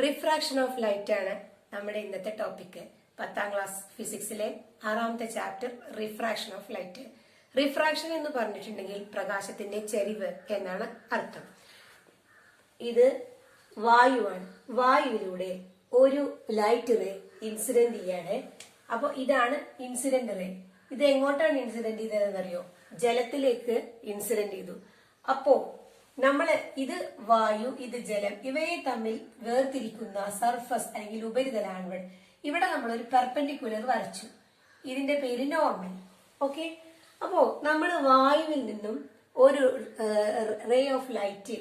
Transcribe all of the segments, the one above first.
Refraction of light ആണ് നമ്മുടെ ഇന്നത്തെ ടോപ്പിക്. 10ാം ക്ലാസ് ഫിസിക്സിലെ 6ാമത്തെ chapter refraction of light. Refraction എന്ന് പറഞ്ഞിട്ടുണ്ടെങ്കിൽ പ്രകാശത്തിന്റെ ചെരിവ് എന്നാണ് അർത്ഥം. ഇത് വായുവാണ്. വായുവിലൂടെ ഒരു ലൈറ്റ് റേ ഇൻസിഡന്റ് ചെയ്യാണ്. അപ്പൊ ഇതാണ് ഇൻസിഡന്റ് റേ. ഇത് എങ്ങോട്ടാണ് ഇൻസിഡന്റ് ചെയ്തതെന്നറിയോ? ജലത്തിലേക്ക് ഇൻസിഡന്റ് ചെയ്തു. അപ്പോ നമ്മള് ഇത് വായു, ഇത് ജലം, ഇവയെ തമ്മിൽ വേർതിരിക്കുന്ന സർഫസ് അല്ലെങ്കിൽ ഉപരിതലാണ്. ഇവിടെ നമ്മൾ ഒരു പെർപെൻഡിക്കുലർ വരച്ചു. ഇതിന്റെ പേര് നോർമൽ. ഓക്കെ. അപ്പോ നമ്മൾ വായുവിൽ നിന്നും ഒരു റേ ഓഫ് ലൈറ്റ്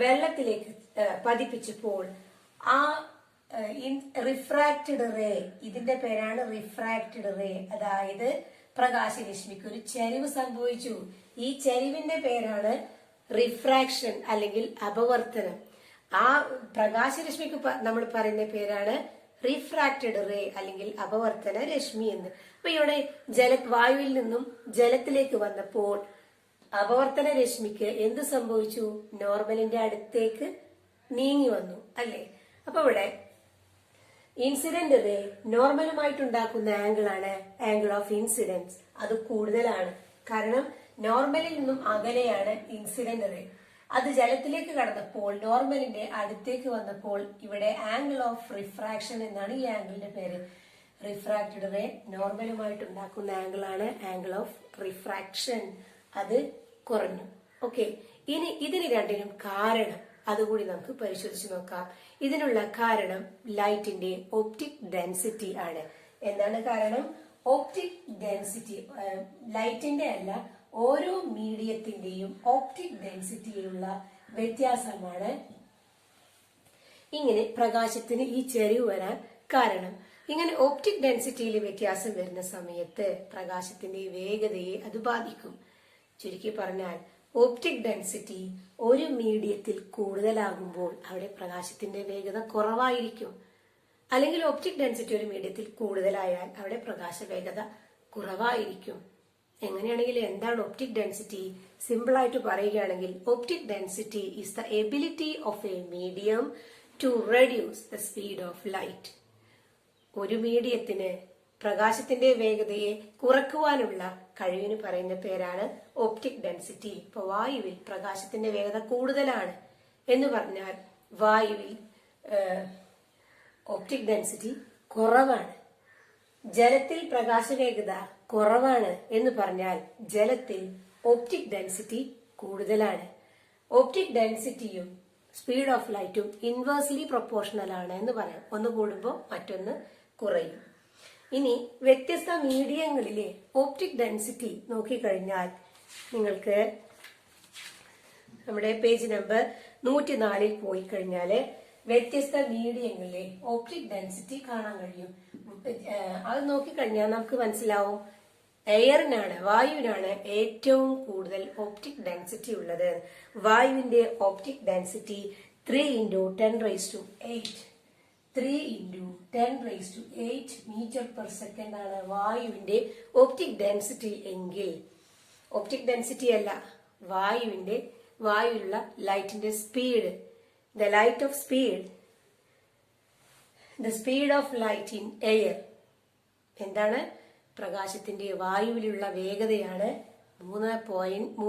വെള്ളത്തിലേക്ക് പതിപ്പിച്ചപ്പോൾ ആ റിഫ്രാക്റ്റഡ് റേ, ഇതിന്റെ പേരാണ് റിഫ്രാക്റ്റഡ് റേ. അതായത് പ്രകാശരശ്മിക്ക് ഒരു ചരിവ് സംഭവിച്ചു. ഈ ചരിവിന്റെ പേരാണ് റിഫ്രാക്ഷൻ അല്ലെങ്കിൽ അപവർത്തനം. ആ പ്രകാശരശ്മിക്ക് നമ്മൾ പറയുന്ന പേരാണ് റിഫ്രാക്റ്റഡ് റേ അല്ലെങ്കിൽ അപവർത്തന രശ്മി എന്ന്. അപ്പൊ ഇവിടെ വായുവിൽ നിന്നും ജലത്തിലേക്ക് വന്നപ്പോൾ അപവർത്തന രശ്മിക്ക് എന്ത് സംഭവിച്ചു? നോർമലിന്റെ അടുത്തേക്ക് നീങ്ങി വന്നു, അല്ലേ? അപ്പൊ ഇവിടെ ഇൻസിഡന്റ് റേ നോർമലുമായിട്ടുണ്ടാക്കുന്ന ആംഗിൾ ആണ് ആംഗിൾ ഓഫ് ഇൻസിഡൻസ്. അത് കൂടുതലാണ്. കാരണം നോർമലിൽ നിന്നും അകലെയാണ് ഇൻസിഡന്റ് റേ. അത് ജലത്തിലേക്ക് കടന്നപ്പോൾ നോർമലിന്റെ അടുത്തേക്ക് വന്നപ്പോൾ ഇവിടെ ആംഗിൾ ഓഫ് റിഫ്രാക്ഷൻ എന്നാണ് ഈ ആംഗിളിന്റെ പേര്. റിഫ്രാക്റ്റഡ് റേ നോർമലുമായിട്ടുണ്ടാക്കുന്ന ആംഗിൾ ആണ് ആംഗിൾ ഓഫ് റിഫ്രാക്ഷൻ. അത് കുറഞ്ഞു. ഓക്കെ. ഇനി ഇതിന് രണ്ടിനും കാരണം അതുകൂടി നമുക്ക് പരിശോധിച്ച് നോക്കാം. ഇതിനുള്ള കാരണം ലൈറ്റിന്റെ ഒപ്റ്റിക് ഡെൻസിറ്റി ആണ്. എന്താണ് കാരണം? Optic density. ലൈറ്റിന്റെ അല്ല, ഓരോ മീഡിയത്തിന്റെയും ഒപ്റ്റിക് ഡെൻസിറ്റിയിലുള്ള വ്യത്യാസമാണ് ഇങ്ങനെ പ്രകാശത്തിന് ഈ ചെരിവ് വരാൻ കാരണം. ഇങ്ങനെ ഒപ്റ്റിക് ഡെൻസിറ്റിയിൽ വ്യത്യാസം വരുന്ന സമയത്ത് പ്രകാശത്തിന്റെ വേഗതയെ അത് ബാധിക്കും. ചുരുക്കി പറഞ്ഞാൽ ഒപ്റ്റിക് ഡെൻസിറ്റി ഒരു മീഡിയത്തിൽ കൂടുതലാകുമ്പോൾ അവിടെ പ്രകാശത്തിന്റെ വേഗത കുറവായിരിക്കും. അല്ലെങ്കിൽ ഒപ്റ്റിക് ഡെൻസിറ്റി ഒരു മീഡിയത്തിൽ കൂടുതലായാൽ അവിടെ പ്രകാശ വേഗത കുറവായിരിക്കും. എങ്ങനെയാണെങ്കിൽ എന്താണ് ഒപ്റ്റിക് ഡെൻസിറ്റി? സിമ്പിൾ ആയിട്ട് പറയുകയാണെങ്കിൽ optic density is the ability of a medium to reduce the speed of light. ഒരു മീഡിയത്തിന് പ്രകാശത്തിന്റെ വേഗതയെ കുറക്കുവാനുള്ള കഴിവിന് പറയുന്ന പേരാണ് ഒപ്റ്റിക് ഡെൻസിറ്റി. ഇപ്പൊ വായുവിൽ പ്രകാശത്തിന്റെ വേഗത കൂടുതലാണ് എന്ന് പറഞ്ഞാൽ വായുവിൽ ഒപ്റ്റിക് ഡെൻസിറ്റി കുറവാണ്. ജലത്തിൽ പ്രകാശ വേഗത കുറവാണ് എന്ന് പറഞ്ഞാൽ ജലത്തിൽ ഒപ്റ്റിക് ഡെൻസിറ്റി കൂടുതലാണ്. ഒപ്റ്റിക് ഡെൻസിറ്റിയും സ്പീഡ് ഓഫ് ലൈറ്റും ഇൻവേഴ്സ്ലി പ്രൊപ്പോർഷണൽ ആണ് എന്ന് പറയാം. ഒന്ന് കൂടുമ്പോൾ മറ്റൊന്ന് കുറയും. ഇനി വ്യത്യസ്ത മീഡിയങ്ങളിലെ ഒപ്റ്റിക് ഡെൻസിറ്റി നോക്കിക്കഴിഞ്ഞാൽ നിങ്ങൾക്ക് നമ്മുടെ പേജ് നമ്പർ 104 പോയി കഴിഞ്ഞാല് വ്യത്യസ്ത മീഡിയങ്ങളിലെ ഒപ്റ്റിക് ഡെൻസിറ്റി കാണാൻ കഴിയും. അത് നോക്കിക്കഴിഞ്ഞാൽ നമുക്ക് മനസ്സിലാവും എയറിനാണ്, വായുവിനാണ് ഏറ്റവും കൂടുതൽ ഒപ്റ്റിക് ഡെൻസിറ്റി ഉള്ളത്. വായുവിന്റെ optic density 3 × 10⁸8 3 × 10⁸8 metre per second ആണ് വായുവിന്റെ ഒപ്റ്റിക് ഡെൻസിറ്റി എങ്കിൽ, ഒപ്റ്റിക് ഡെൻസിറ്റി അല്ല, വായുവിലുള്ള ലൈറ്റിന്റെ speed, the speed of light in air എന്താണ്? പ്രകാശത്തിന്റെ വായുവിലുള്ള വേഗതയാണ് 3 ×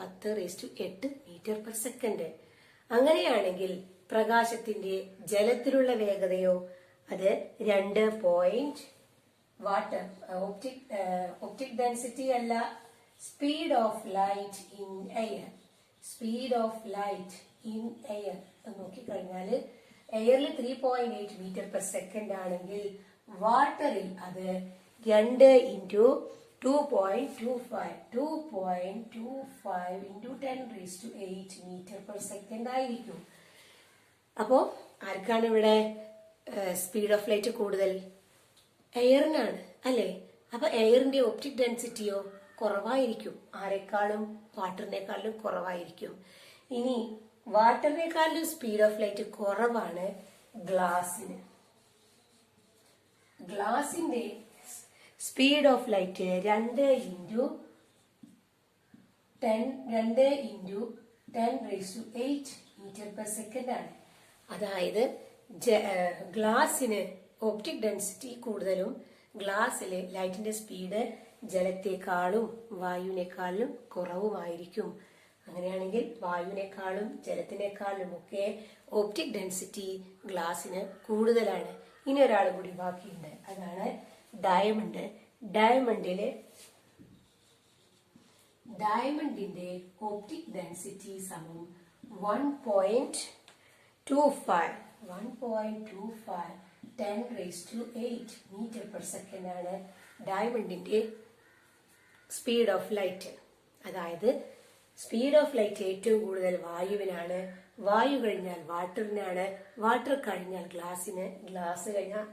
10⁸8 മീറ്റർ പെർ സെക്കൻഡ്. അങ്ങനെയാണെങ്കിൽ പ്രകാശത്തിന്റെ ജലത്തിലുള്ള വേഗതയോ അത് 2 വാട്ടർ ഒപ്റ്റിക് ഡെൻസിറ്റി അല്ല, speed of light in air. Speed of light in air നോക്കിക്കഴിഞ്ഞാല് എയറിൽ 3.8 മീറ്റർ പെർ സെക്കൻഡ് ആണെങ്കിൽ വാട്ടറിൽ അത് 2 × 2.25 × 10⁸8 മീറ്റർ പെർ സെക്കൻഡ് ആയിരിക്കും. അപ്പോ ആർക്കാണ് ഇവിടെ സ്പീഡ് ഓഫ് ലൈറ്റ് കൂടുതൽ? എയറിനാണ്, അല്ലെ? അപ്പൊ എയറിന്റെ ഒപ്റ്റിക് ഡെൻസിറ്റിയോ കുറവായിരിക്കും. ആരെക്കാളും? വാട്ടറിനേക്കാളും കുറവായിരിക്കും. ഇനി വാട്ടറിനേക്കാളും സ്പീഡ് ഓഫ് ലൈറ്റ് കുറവാണ് ഗ്ലാസിന്. ഗ്ലാസിന്റെ speed of light 2 × 10⁸8 metre per second ആണ്. അതായത് ഗ്ലാസിന് ഓപ്റ്റിക് ഡെൻസിറ്റി കൂടുതലും ഗ്ലാസ്സിലെ ലൈറ്റിന്റെ സ്പീഡ് ജലത്തെക്കാളും വായുവിനേക്കാളും കുറവുമായിരിക്കും. അങ്ങനെയാണെങ്കിൽ വായുവിനേക്കാളും ജലത്തിനേക്കാളും ഒക്കെ ഓപ്റ്റിക് ഡെൻസിറ്റി ഗ്ലാസിന് കൂടുതലാണ്. ഇനി ഒരാൾ കൂടി ബാക്കിയുണ്ട്, അതാണ് ഡയമണ്ട്. ഡയമണ്ടിന്റെ ഓപ്റ്റിക് ഡെൻസിറ്റി സമം 1.25 10⁸ മീറ്റർ പെർ സെക്കൻഡ് ആണ് ഡയമണ്ടിന്റെ സ്പീഡ് ഓഫ് ലൈറ്റ്. അതായത് സ്പീഡ് ഓഫ് ലൈറ്റ് ഏറ്റവും കൂടുതൽ വായുവിനാണ്, വായു കഴിഞ്ഞാൽ വാട്ടറിനാണ്, വാട്ടർ കഴിഞ്ഞാൽ ഗ്ലാസിന്, ഗ്ലാസ് കഴിഞ്ഞാൽ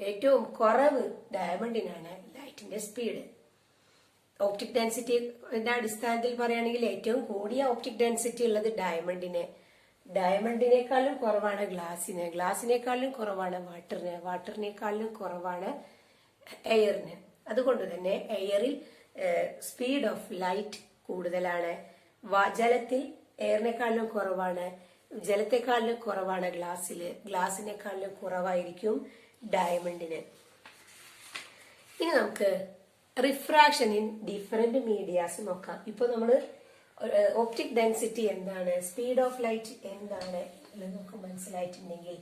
ഏറ്റവും കുറവ് ഡയമണ്ടിനാണ് ലൈറ്റിന്റെ സ്പീഡ്. ഓപ്റ്റിക് ഡെൻസിറ്റിന്റെ അടിസ്ഥാനത്തിൽ പറയുകയാണെങ്കിൽ ഏറ്റവും കൂടിയ ഓപ്റ്റിക് ഡെൻസിറ്റി ഉള്ളത് ഡയമണ്ടിനേക്കാളും കുറവാണ് ഗ്ലാസിന്, ഗ്ലാസിനേക്കാളും കുറവാണ് വാട്ടറിന്, വാട്ടറിനേക്കാളും കുറവാണ് എയറിന്. അതുകൊണ്ട് തന്നെ എയറിൽ സ്പീഡ് ഓഫ് ലൈറ്റ് കൂടുതലാണ്. ജലത്തിൽ എയറിനേക്കാളും കുറവാണ്, ജലത്തെക്കാളിലും കുറവാണ് ഗ്ലാസിനേക്കാളിലും കുറവായിരിക്കും ഡയമണ്ടിന്. ഇനി നമുക്ക് റിഫ്രാക്ഷൻ ഇൻ ഡിഫറെന്റ് മീഡിയാസ് നോക്കാം. ഇപ്പൊ നമ്മള് ഓപ്റ്റിക് ഡെൻസിറ്റി എന്താണ്, സ്പീഡ് ഓഫ് ലൈറ്റ് എന്താണ് നമുക്ക് മനസ്സിലായിട്ടുണ്ടെങ്കിൽ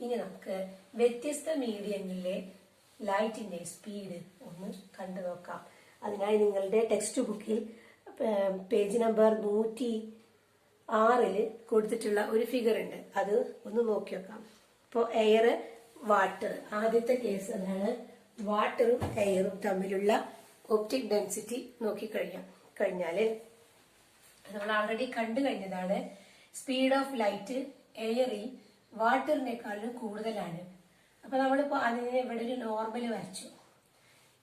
ഇനി നമുക്ക് വ്യത്യസ്ത മീഡിയങ്ങളിലെ ലൈറ്റിന്റെ സ്പീഡ് ഒന്ന് കണ്ടു നോക്കാം. അതിനായി നിങ്ങളുടെ ടെക്സ്റ്റ് ബുക്കിൽ പേജ് നമ്പർ 106 കൊടുത്തിട്ടുള്ള ഒരു ഫിഗർ ഉണ്ട്, അത് ഒന്ന് നോക്കി നോക്കാം. ഇപ്പോൾ എയർ, വാട്ടർ, ആദ്യത്തെ കേസ് അതാണ്. വാട്ടറും എയറും തമ്മിലുള്ള ഓപ്റ്റിക് ഡെൻസിറ്റി നോക്കിക്കഴിഞ്ഞാല് നമ്മൾ ആൾറെഡി കണ്ടു കഴിഞ്ഞതാണ്. സ്പീഡ് ഓഫ് ലൈറ്റ് എയറിൽ വാട്ടറിനേക്കാളും കൂടുതലാണ്. അപ്പൊ നമ്മളിപ്പോ അതിനെ ഇവിടെ ഒരു നോർമൽ വരച്ചു.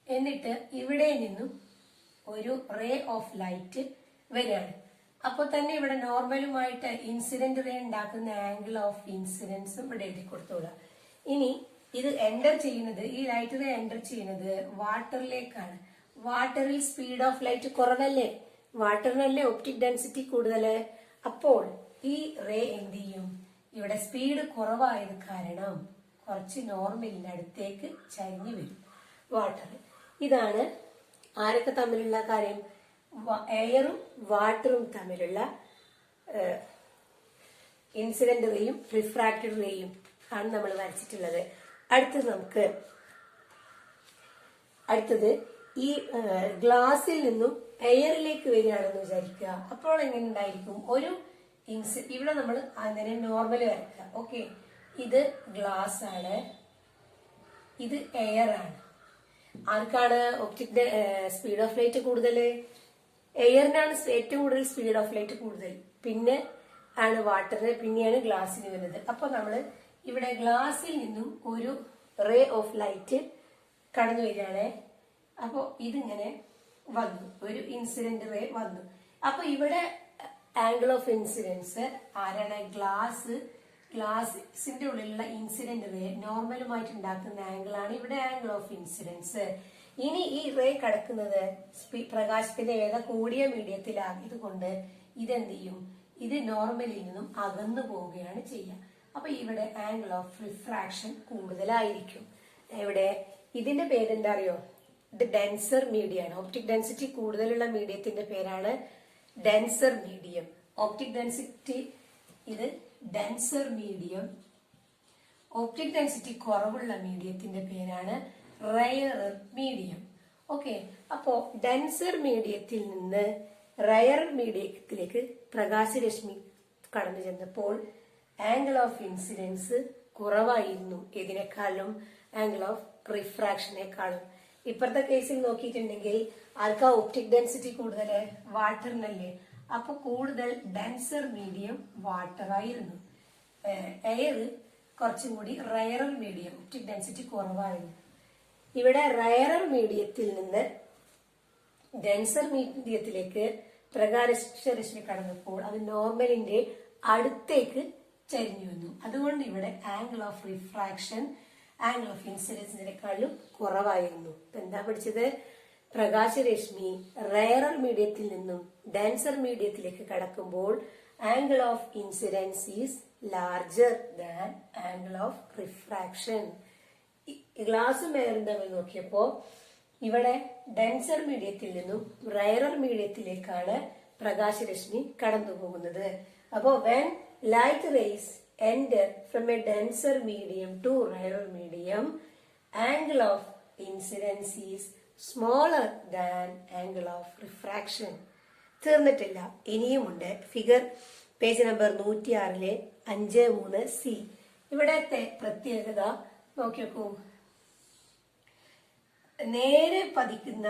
എന്നിട്ട് ഇവിടെ നിന്നും ഒരു റേ ഓഫ് ലൈറ്റ് വരികയാണ്. അപ്പൊ തന്നെ ഇവിടെ നോർമലുമായിട്ട് ഇൻസിഡന്റ് റേ ഉണ്ടാക്കുന്ന ആംഗിൾ ഓഫ് ഇൻസിഡൻസും ഇവിടെ എഴുതി കൊടുത്തോളാം. ഇനി ഇത് എൻ്റർ ചെയ്യുന്നത്, ഈ ലൈറ്റ് റേ എൻ്റർ ചെയ്യുന്നത് വാട്ടറിലേക്കാണ്. വാട്ടറിൽ സ്പീഡ് ഓഫ് ലൈറ്റ് കുറവല്ലേ, വാട്ടറിനല്ലേ ഓപ്റ്റിക് ഡെൻസിറ്റി കൂടുതല്. അപ്പോൾ ഈ റേ എന്ത് ചെയ്യും, ഇവിടെ സ്പീഡ് കുറവായത് കാരണം കുറച്ച് നോർമലിന്റെ അടുത്തേക്ക് ചരിഞ്ഞു വരും വാട്ടർ. ഇതാണ് ആരൊക്കെ തമ്മിലുള്ള കാര്യം, എയറും വാട്ടറും തമ്മിലുള്ള ഇൻസിഡന്റ് റേയും റിഫ്രാക്റ്റഡ് റേയും ആണ് നമ്മൾ വരച്ചിട്ടുള്ളത്. അടുത്തത് ഈ ഗ്ലാസിൽ നിന്നും എയറിലേക്ക് വരികയാണെന്ന് വിചാരിക്കുക. അപ്പോൾ എങ്ങനെ ഉണ്ടായിരിക്കും, ഒരു ഇവിടെ നമ്മൾ അങ്ങനെ നോർമൽ വരയ്ക്കുക. ഓക്കെ, ഇത് ഗ്ലാസ് ആണ്, ഇത് എയർ ആണ്. ആർക്കാണ് ഒപ്റ്റിക് സ്പീഡ് ഓഫ് ലൈറ്റ് കൂടുതൽ? എയറിനാണ് ഏറ്റവും കൂടുതൽ സ്പീഡ് ഓഫ് ലൈറ്റ് കൂടുതൽ, പിന്നെ ആണ് വാട്ടറിന്, പിന്നെയാണ് ഗ്ലാസിന് വരുന്നത്. അപ്പൊ നമ്മൾ ഇവിടെ ഗ്ലാസിൽ നിന്നും ഒരു റേ ഓഫ് ലൈറ്റ് കടന്നു വരികയാണ്. അപ്പോ ഇതിങ്ങനെ വന്നു, ഒരു ഇൻസിഡന്റ് റേ വന്നു. അപ്പൊ ഇവിടെ ആംഗിൾ ഓഫ് ഇൻസിഡൻസ് ആരാണ്? ഗ്ലാസിന്റെ ഉള്ളിലുള്ള ഇൻസിഡന്റ് റേ നോർമലുമായിട്ട് ഉണ്ടാക്കുന്ന ആംഗിൾ ആണ് ഇവിടെ ആംഗിൾ ഓഫ് ഇൻസിഡൻസ്. ഇനി ഈ റേ കിടക്കുന്നത് പ്രകാശത്തിന്റെ വേഗത കൂടിയ മീഡിയത്തിലാകിയത് കൊണ്ട് ഇതെന്ത് ചെയ്യും, ഇത് നോർമലിൽ നിന്നും അകന്നു പോവുകയാണ് ചെയ്യുക. അപ്പൊ ഇവിടെ ആംഗിൾ ഓഫ് റിഫ്രാക്ഷൻ കൂടുതലായിരിക്കും. ഇവിടെ ഇതിന്റെ പേരെന്താ അറിയോ, ഇത് ഡെൻസർ മീഡിയാണ്. ഓപ്റ്റിക് ഡെൻസിറ്റി കൂടുതലുള്ള മീഡിയത്തിന്റെ പേരാണ് ഡെൻസർ മീഡിയം. ഓപ്റ്റിക് ഡെൻസിറ്റി ഇത് ഡെൻസർ മീഡിയം. ഓപ്റ്റിക് ഡെൻസിറ്റി കുറവുള്ള മീഡിയത്തിന്റെ പേരാണ് റയറർ മീഡിയം. ഓക്കെ, അപ്പോ ഡെൻസർ മീഡിയത്തിൽ നിന്ന് റയറർ മീഡിയത്തിലേക്ക് പ്രകാശരശ്മി കടന്നു ചെന്നപ്പോൾ ആംഗിൾ ഓഫ് ഇൻസിഡൻസ് കുറവായിരുന്നു. ഇതിനേക്കാളും ആംഗിൾ ഓഫ് റിഫ്രാക്ഷനേക്കാളും. ഇപ്പുറത്തെ കേസിൽ നോക്കിയിട്ടുണ്ടെങ്കിൽ ആർക്കാ ഓപ്റ്റിക് ഡെൻസിറ്റി കൂടുതൽ? വാട്ടറിനല്ലേ. അപ്പൊ കൂടുതൽ ഡെൻസർ മീഡിയം വാട്ടർ ആയിരുന്നു. എയർ കുറച്ചും കൂടി റയറർ മീഡിയം, ഒപ്റ്റിക് ഡെൻസിറ്റി കുറവായിരുന്നു. ഇവിടെ റയറർ മീഡിയത്തിൽ നിന്ന് ഡെൻസർ മീഡിയത്തിലേക്ക് പ്രകാശരശ്മി കടന്നപ്പോൾ അത് നോർമലിന്റെ അടുത്തേക്ക് ചരിഞ്ഞു വന്നു. അതുകൊണ്ട് ഇവിടെ angle of refraction angle of ഇൻസിഡൻസിനേക്കാളും കുറവായിരുന്നു. എന്താ പഠിച്ചത്? പ്രകാശരശ്മി റയറർ മീഡിയത്തിൽ നിന്നും ഡെൻസർ മീഡിയത്തിലേക്ക് കടക്കുമ്പോൾ angle of incidence is larger than angle of refraction. ഗ്ലാസും എയറും തമ്മിൽ നോക്കിയപ്പോ ഇവിടെ ഡെൻസർ മീഡിയത്തിൽ നിന്നും റയറർ മീഡിയത്തിലേക്കാണ് പ്രകാശരശ്മി കടന്നു പോകുന്നത്. അപ്പോ when light rays enter from a denser medium to rarer medium, angle of incidence is smaller than angle of refraction. തീർന്നിട്ടില്ല, ഇനിയുമുണ്ട്. Figure page number 106 5.3c. ഇവിടത്തെ പ്രത്യേകത നോക്കിയോക്കൂ. നേരെ പതിക്കുന്ന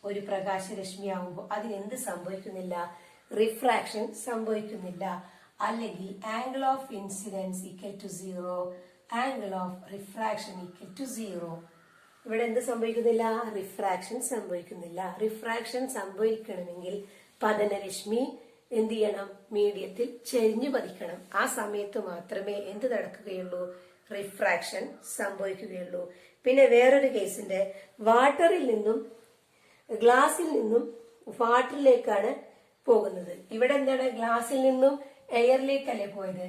ഒരു പ്രകാശരശ്മി ആവുമ്പോൾ അതിനെന്ത് സംഭവിക്കുന്നില്ല? റിഫ്രാക്ഷൻ സംഭവിക്കുന്നില്ല. അല്ലെങ്കിൽ angle of incidence equal to 0, angle of refraction equal to 0. ഇവിടെ എന്ത് സംഭവിക്കുന്നില്ല? റിഫ്രാക്ഷൻ സംഭവിക്കുന്നില്ല. റിഫ്രാക്ഷൻ സംഭവിക്കണമെങ്കിൽ പതനരശ്മി എന്ത് ചെയ്യണം? മീഡിയത്തിൽ ചെരിഞ്ഞു പതിക്കണം. ആ സമയത്ത് മാത്രമേ എന്ത് നടക്കുകയുള്ളൂ? റിഫ്രാക്ഷൻ സംഭവിക്കുകയുള്ളൂ. പിന്നെ വേറൊരു കേസുണ്ട്. വാട്ടറിൽ നിന്നും ഗ്ലാസിൽ നിന്നും വാട്ടറിലേക്കാണ് പോകുന്നത്. ഇവിടെ എന്താണ്? ഗ്ലാസിൽ നിന്നും എയറിലേക്കല്ലേ പോയത്.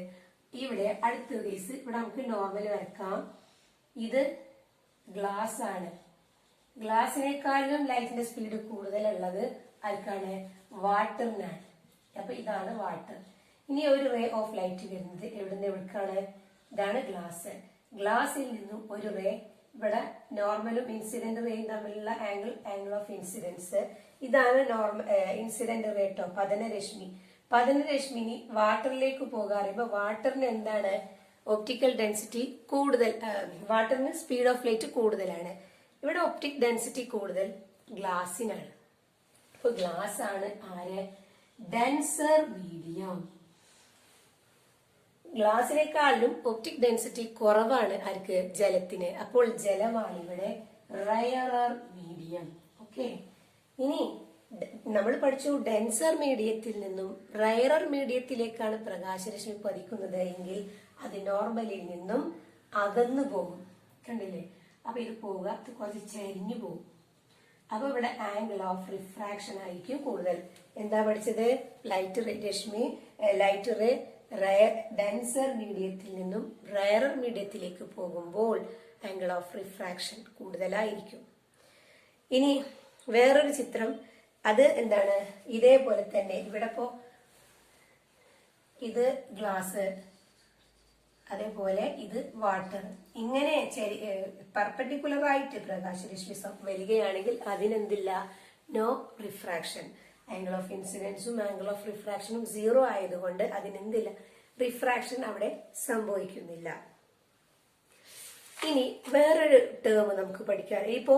ഇവിടെ അടുത്ത കേസ്, ഇവിടെ നമുക്ക് നോർമൽ വരക്കാം. ഇത് ഗ്ലാസ് ആണ്. ഗ്ലാസിനേക്കാളും ലൈറ്റിന്റെ സ്പീഡ് കൂടുതലുള്ളത് ആർക്കാണ്? വാട്ടറിനാണ്. അപ്പൊ ഇതാണ് വാട്ടർ. ഇനി ഒരു റേ ഓഫ് ലൈറ്റ് വരുന്നത് എവിടുന്ന് എവിടേക്കാണ്? ഇതാണ് ഗ്ലാസ്. ഗ്ലാസിൽ നിന്നും ഒരു റേ, ഇവിടെ നോർമലും ഇൻസിഡന്റ് റേയും തമ്മിലുള്ള ആംഗിൾ ഓഫ് ഇൻസിഡൻസ്. ഇതാണ് ഇൻസിഡന്റ് റേ ട്ടോ, പതനരശ്മി. പതനരശ്മിനി വാട്ടറിലേക്ക് പോകാറുമ്പോ വാട്ടറിന് എന്താണ്? ഒപ്റ്റിക്കൽ ഡെൻസിറ്റി കൂടുതൽ, വാട്ടറിന് സ്പീഡ് ഓഫ് ലൈറ്റ് കൂടുതലാണ്. ഇവിടെ ഒപ്റ്റിക് ഡെൻസിറ്റി കൂടുതൽ ഗ്ലാസിനാണ്. അപ്പൊ ഗ്ലാസ് ആണ് ആര്? Denser medium. ഗ്ലാസിനേക്കാളും ഒപ്റ്റിക് ഡെൻസിറ്റി കുറവാണ് ആർക്ക്? ജലത്തിന്. അപ്പോൾ ജലമാണ് ഇവിടെ റയറർ മീഡിയം. ഓക്കെ, ഇനി നമ്മൾ പഠിച്ചു ഡെൻസർ മീഡിയത്തിൽ നിന്നും റയറർ മീഡിയത്തിലേക്കാണ് പ്രകാശരശ്മി പതിക്കുന്നത് എങ്കിൽ അത് നോർമലിൽ നിന്നും അകന്നു പോകും. കണ്ടില്ലേ? അപ്പൊ ഇത് പോവുക, ഇത് കുറച്ച് ചരിഞ്ഞു പോകും. അപ്പൊ ഇവിടെ ആംഗിൾ ഓഫ് റിഫ്രാക്ഷൻ ആയിരിക്കും കൂടുതൽ. എന്താ പഠിച്ചത്? ലൈറ്റ് റേ ഡെൻസർ മീഡിയത്തിൽ നിന്നും റയറർ മീഡിയത്തിലേക്ക് പോകുമ്പോൾ ആംഗിൾ ഓഫ് റിഫ്രാക്ഷൻ കൂടുതലായിരിക്കും. ഇനി വേറൊരു ചിത്രം, അത് എന്താണ്? ഇതേപോലെ തന്നെ ഇവിടെ ഇപ്പോ ഇത് ഗ്ലാസ്, അതേപോലെ ഇത് വാട്ടർ. ഇങ്ങനെ പെർപെൻഡിക്കുലർ ആയിട്ട് പ്രകാശരശ്മി വരികയാണെങ്കിൽ അതിനെന്തില്ല? No refraction. ആംഗിൾ ഓഫ് ഇൻസിഡൻസും ആംഗിൾ ഓഫ് റിഫ്രാക്ഷനും 0 ആയതുകൊണ്ട് അതിനെന്തില്ല? റിഫ്രാക്ഷൻ അവിടെ സംഭവിക്കുന്നില്ല. ഇനി വേറൊരു ടേം നമുക്ക് പഠിക്കാം. ഇപ്പോ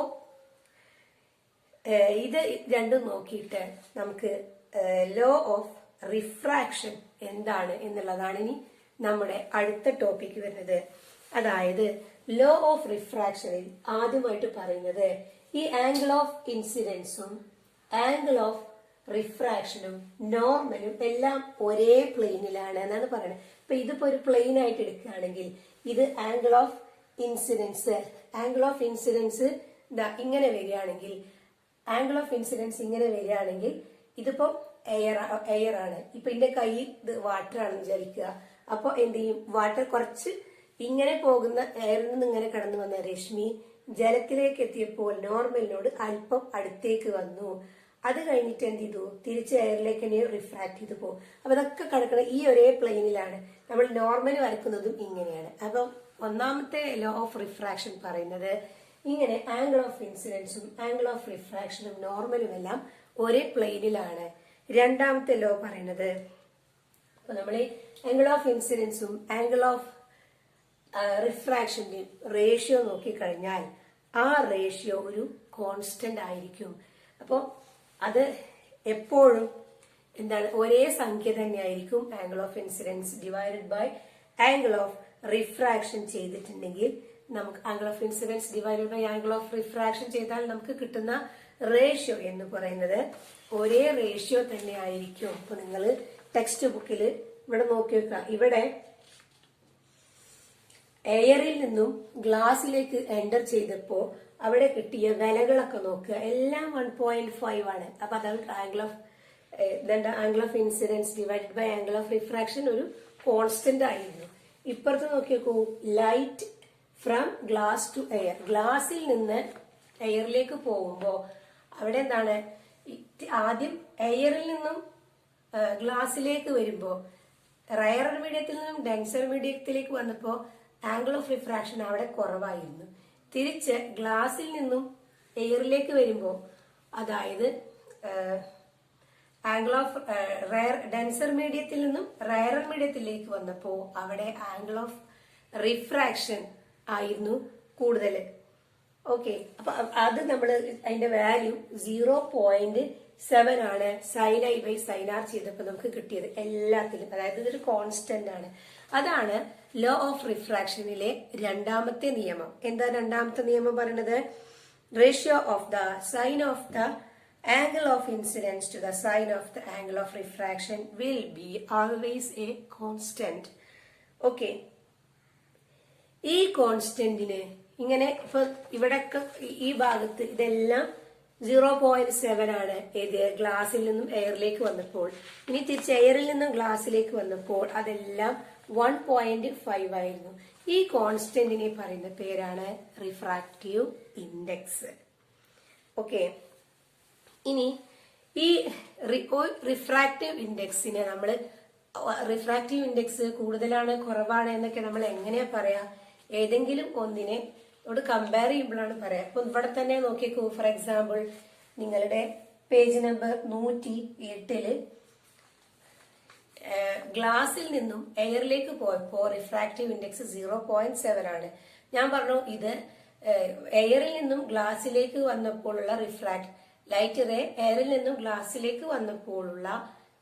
ഇത് രണ്ടും നോക്കിയിട്ട് നമുക്ക് ലോ ഓഫ് റിഫ്രാക്ഷൻ എന്താണ് എന്നുള്ളതാണ് ഇനി നമ്മുടെ അടുത്ത ടോപ്പിക് വരുന്നത്. അതായത് ലോ ഓഫ് റിഫ്രാക്ഷനിൽ ആദ്യമായിട്ട് പറയുന്നത് ഈ ആംഗിൾ ഓഫ് ഇൻസിഡൻസും ആംഗിൾ ഓഫ് റിഫ്രാക്ഷനും നോർമലും എല്ലാം ഒരേ പ്ലെയിനിലാണ് എന്നാണ് പറയുന്നത്. അപ്പൊ ഇതിപ്പോ ഒരു പ്ലെയിൻ ആയിട്ട് എടുക്കുകയാണെങ്കിൽ ഇത് ആംഗിൾ ഓഫ് ഇൻസിഡൻസ് ഇങ്ങനെ വരികയാണെങ്കിൽ, ആംഗിൾ ഓഫ് ഇൻസിഡൻസ് ഇങ്ങനെ വരികയാണെങ്കിൽ ഇതിപ്പോ എയർ ആണ്. ഇപ്പൊ എന്റെ കൈ ഇത് വാട്ടർ ആണെന്ന് വിചാരിക്കുക. അപ്പൊ എന്ത് ചെയ്യും? വാട്ടർ കുറച്ച് ഇങ്ങനെ പോകുന്ന എയറിൽ നിന്ന് ഇങ്ങനെ കടന്നു വന്ന രശ്മി ജലത്തിലേക്ക് എത്തിയപ്പോൾ നോർമലിനോട് അല്പം അടുത്തേക്ക് വന്നു. അത് കഴിഞ്ഞിട്ട് എന്ത് ചെയ്തു? തിരിച്ച് എയറിലേക്ക് തന്നെ റിഫ്രാക്ട് ചെയ്തു പോകും. അപ്പൊ അതൊക്കെ കിടക്കുന്ന ഈ ഒരേ പ്ലെയിനിലാണ്. നമ്മൾ നോർമൽ വരക്കുന്നതും ഇങ്ങനെയാണ്. അപ്പം ഒന്നാമത്തെ ലോ ഓഫ് റിഫ്രാക്ഷൻ പറയുന്നത് ഇങ്ങനെ ആംഗിൾ ഓഫ് ഇൻസിഡൻസും ആംഗിൾ ഓഫ് റിഫ്രാക്ഷനും നോർമലും എല്ലാം ഒരേ പ്ലെയിനിലാണ്. രണ്ടാമത്തെ ലോ പറയുന്നത് അപ്പൊ നമ്മൾ ആംഗിൾ ഓഫ് ഇൻസിഡൻസും ആംഗിൾ ഓഫ് റിഫ്രാക്ഷന്റെയും റേഷ്യോ നോക്കിക്കഴിഞ്ഞാൽ ആ റേഷ്യോ ഒരു കോൺസ്റ്റന്റ് ആയിരിക്കും. അപ്പോൾ അത് എപ്പോഴും എന്താണ്? ഒരേ സംഖ്യ തന്നെയായിരിക്കും. Angle of incidence divided by angle of refraction ചെയ്തിട്ടുണ്ടെങ്കിൽ നമുക്ക് angle of incidence divided by angle of refraction ചെയ്താൽ നമുക്ക് കിട്ടുന്ന റേഷ്യോ എന്ന് പറയുന്നത് ഒരേ റേഷ്യോ തന്നെ ആയിരിക്കും. അപ്പൊ നിങ്ങൾ ടെക്സ്റ്റ് ബുക്കിൽ ഇവിടെ നോക്കി വെക്കുക. ഇവിടെ എയറിൽ നിന്നും ഗ്ലാസ്സിലേക്ക് എൻ്റർ ചെയ്തപ്പോ അവിടെ കിട്ടിയ വിലകളൊക്കെ നോക്കുക. എല്ലാം 1.5 ആണ്. അപ്പൊ അതാണ് angle of incidence divided by angle of refraction ഒരു കോൺസ്റ്റന്റ് ആയിരുന്നു. ഇപ്പുറത്ത് നോക്കിയേക്കൂ, light from glass to air. ഗ്ലാസിൽ നിന്ന് എയറിലേക്ക് പോകുമ്പോ അവിടെ എന്താണ്, ആദ്യം എയറിൽ നിന്നും ഗ്ലാസിലേക്ക് വരുമ്പോ റയറർ മീഡിയത്തിൽ നിന്നും ഡെൻസർ മീഡിയത്തിലേക്ക് വന്നപ്പോ ആംഗിൾ ഓഫ് റിഫ്രാക്ഷൻ അവിടെ കുറവായിരുന്നു. തിരിച്ച് ഗ്ലാസിൽ നിന്നും എയറിലേക്ക് വരുമ്പോ, അതായത് ആംഗിൾ ഓഫ് ഡെൻസർ മീഡിയത്തിൽ നിന്നും റയറർ മീഡിയത്തിലേക്ക് വന്നപ്പോ അവിടെ ആംഗിൾ ഓഫ് റിഫ്രാക്ഷൻ ആയിരുന്നു കൂടുതൽ. ഓക്കെ, അപ്പൊ അത് നമ്മൾ അതിന്റെ വാല്യൂ 0.7 ആണ് sine i by sine r ചെയ്തപ്പോൾ നമുക്ക് കിട്ടിയത് എല്ലാത്തിലും. അതായത് ഇതൊരു കോൺസ്റ്റന്റ് ആണ്. അതാണ് ലോ ഓഫ് റിഫ്രാക്ഷനിലെ രണ്ടാമത്തെ നിയമം. എന്താ രണ്ടാമത്തെ നിയമം പറയുന്നത്? Ratio of the sine of the angle of incidence to the sine of the angle of refraction will be always a constant. Okay, ഈ കോൺസ്റ്റന്റിന് ഇങ്ങനെ ഇപ്പൊ ഇവിടെ ഈ ഭാഗത്ത് ഇതെല്ലാം 0.7 ആണ്. ഏത് ഗ്ലാസിൽ നിന്നും എയറിലേക്ക് വന്നപ്പോൾ. ഇനി തിരിച്ച് എയറിൽ നിന്നും ഗ്ലാസിലേക്ക് വന്നപ്പോൾ അതെല്ലാം 1.5 ആയിരുന്നു. ഈ കോൺസ്റ്റന്റിനെ പറയുന്ന പേരാണ് റിഫ്രാക്റ്റീവ് ഇൻഡെക്സ്. ഓക്കെ, ഇനി ഈ റിഫ്രാക്റ്റീവ് ഇൻഡെക്സിനെ നമ്മൾ റിഫ്രാക്റ്റീവ് ഇൻഡെക്സ് കൂടുതലാണ് കുറവാണ് എന്നൊക്കെ നമ്മൾ എങ്ങനെയാ പറയാ? ഏതെങ്കിലും ഒന്നിനെ കമ്പയർ ചെയ്യുമ്പോഴാണ് പറയാ. അപ്പൊ ഇവിടെ തന്നെ നോക്കിക്കോ. ഫോർ എക്സാമ്പിൾ നിങ്ങളുടെ പേജ് നമ്പർ 108 ഗ്ലാസിൽ നിന്നും എയറിലേക്ക് പോയപ്പോ റിഫ്രാക്റ്റീവ് ഇൻഡെക്സ് 0.7 ആണ്. ഞാൻ പറഞ്ഞു ഇത് എയറിൽ നിന്നും ഗ്ലാസിലേക്ക് വന്നപ്പോഴുള്ള ലൈറ്റ് റേ എയറിൽ നിന്നും ഗ്ലാസിലേക്ക് വന്നപ്പോഴുള്ള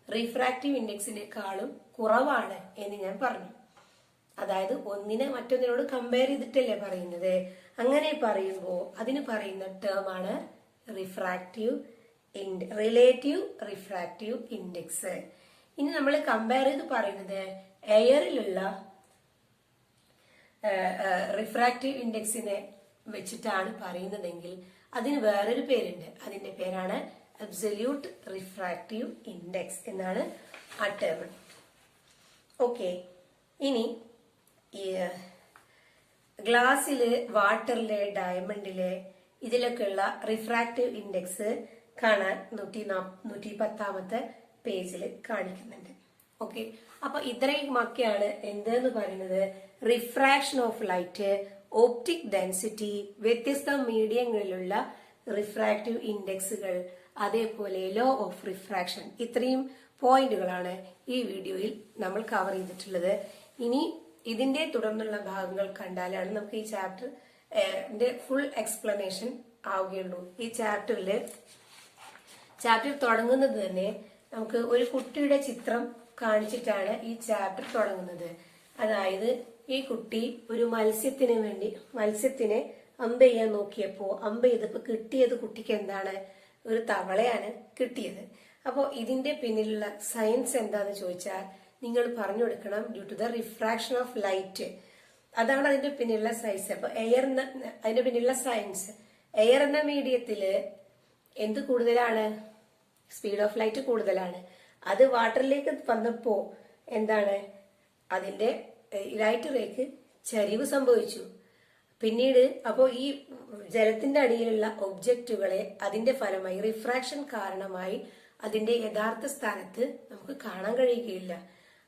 റിഫ്രാക്റ്റീവ് ഇൻഡെക്സിനേക്കാളും കുറവാണ് എന്ന് ഞാൻ പറഞ്ഞു. അതായത് ഒന്നിനെ മറ്റൊന്നിനോട് കമ്പയർ ചെയ്തിട്ടല്ലേ പറയുന്നത്. അങ്ങനെ പറയുമ്പോൾ അതിന് പറയുന്ന ടേം ആണ് റിലേറ്റീവ് റിഫ്രാക്റ്റീവ് ഇൻഡെക്സ്. ഇനി നമ്മൾ കമ്പയർ ചെയ്ത് പറയുന്നത് എയറിലുള്ള റിഫ്രാക്റ്റീവ് ഇൻഡെക്സിനെ വെച്ചിട്ടാണ് പറയുന്നതെങ്കിൽ അതിന് വേറൊരു പേരുണ്ട്. അതിന്റെ പേരാണ് അബ്സല്യൂട്ട് റിഫ്രാക്റ്റീവ് ഇൻഡെക്സ് എന്നാണ് ആ ടേം. ഓക്കെ, ഇനി ഗ്ലാസ്സില്, വാട്ടറില്, ഡയമണ്ടില് ഇതിലൊക്കെയുള്ള റിഫ്രാക്റ്റീവ് ഇൻഡെക്സ് കാണാൻ 110 പേജിൽ കാണിക്കുന്നുണ്ട്. ഓക്കെ, അപ്പൊ ഇത്രയുമൊക്കെയാണ് എന്തെന്ന് പറയുന്നത് refraction of light, optic density, വ്യത്യസ്ത മീഡിയങ്ങളിലുള്ള റിഫ്രാക്റ്റീവ് ഇൻഡെക്സുകൾ, അതേപോലെ ലോ ഓഫ് റിഫ്രാക്ഷൻ. ഇത്രയും പോയിന്റുകളാണ് ഈ വീഡിയോയിൽ നമ്മൾ കവർ ചെയ്തിട്ടുള്ളത്. ഇനി ഇതിന്റെ തുടർന്നുള്ള ഭാഗങ്ങൾ കണ്ടാലാണ് നമുക്ക് ഈ ചാപ്റ്റർ ഫുൾ എക്സ്പ്ലനേഷൻ ആവുകയുള്ളൂ. ഈ ചാപ്റ്റർ തുടങ്ങുന്നത് തന്നെ നമുക്ക് ഒരു കുട്ടിയുടെ ചിത്രം കാണിച്ചിട്ടാണ് ഈ ചാപ്റ്റർ തുടങ്ങുന്നത്. അതായത് ഈ കുട്ടി ഒരു മത്സ്യത്തിനെ അമ്പ് ചെയ്യാൻ നോക്കിയപ്പോ അമ്പ് ചെയ്തപ്പോ കിട്ടിയത് കുട്ടിക്ക് എന്താണ്? ഒരു തവളയാണ് കിട്ടിയത്. അപ്പോ ഇതിന്റെ പിന്നിലുള്ള സയൻസ് എന്താന്ന് ചോദിച്ചാൽ നിങ്ങൾ പറഞ്ഞു കൊടുക്കണം. Due to the refraction of light, അതാണ് അതിന്റെ പിന്നിലുള്ള സയൻസ്. അപ്പൊ അതിന്റെ പിന്നിലുള്ള സയൻസ്, എയർ എന്ന മീഡിയത്തില് എന്ത് കൂടുതലാണ്? സ്പീഡ് ഓഫ് ലൈറ്റ് കൂടുതലാണ്. അത് വാട്ടറിലേക്ക് വന്നപ്പോ എന്താണ്? അതിന്റെ ലൈറ്റ് റേക്ക് ചരിവ് സംഭവിച്ചു. പിന്നീട് അപ്പോ ഈ ജലത്തിന്റെ അടിയിലുള്ള ഒബ്ജക്റ്റുകളെ അതിന്റെ ഫലമായി റിഫ്രാക്ഷൻ കാരണമായി അതിന്റെ യഥാർത്ഥ സ്ഥാനത്ത് നമുക്ക് കാണാൻ കഴിയുകയില്ല.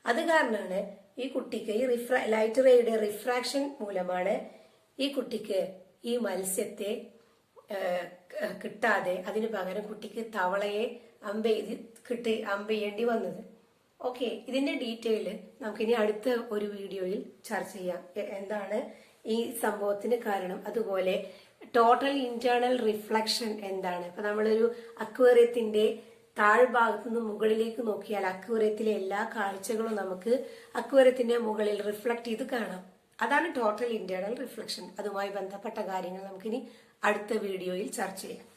അത് കാരണമാണ് ഈ കുട്ടിക്ക് ഈ ലൈറ്റ് റേയുടെ റിഫ്രാക്ഷൻ മൂലമാണ് ഈ കുട്ടിക്ക് ഈ മത്സ്യത്തെ കിട്ടാതെ അതിന് പകരം കുട്ടിക്ക് തവളയെ അമ്പ് ചെയ്യേണ്ടി വന്നത്. ഓക്കെ, ഇതിന്റെ ഡീറ്റെയിൽ നമുക്കിനി അടുത്ത ഒരു വീഡിയോയിൽ ചർച്ച ചെയ്യാം. എന്താണ് ഈ സംഭവത്തിന് കാരണം, അതുപോലെ ടോട്ടൽ ഇന്റേണൽ റിഫ്ലക്ഷൻ എന്താണ്. ഇപ്പൊ നമ്മളൊരു അക്വേറിയത്തിന്റെ താഴ്ഭാഗത്തു നിന്ന് മുകളിലേക്ക് നോക്കിയാൽ അക്വേറിയത്തിലെ എല്ലാ കാഴ്ചകളും നമുക്ക് അക്വേറിയത്തിന്റെ മുകളിൽ റിഫ്ലക്ട് ചെയ്ത് കാണാം. അതാണ് ടോട്ടൽ ഇന്റേണൽ റിഫ്ലക്ഷൻ. അതുമായി ബന്ധപ്പെട്ട കാര്യങ്ങൾ നമുക്കിനി അടുത്ത വീഡിയോയിൽ ചർച്ച ചെയ്യാം.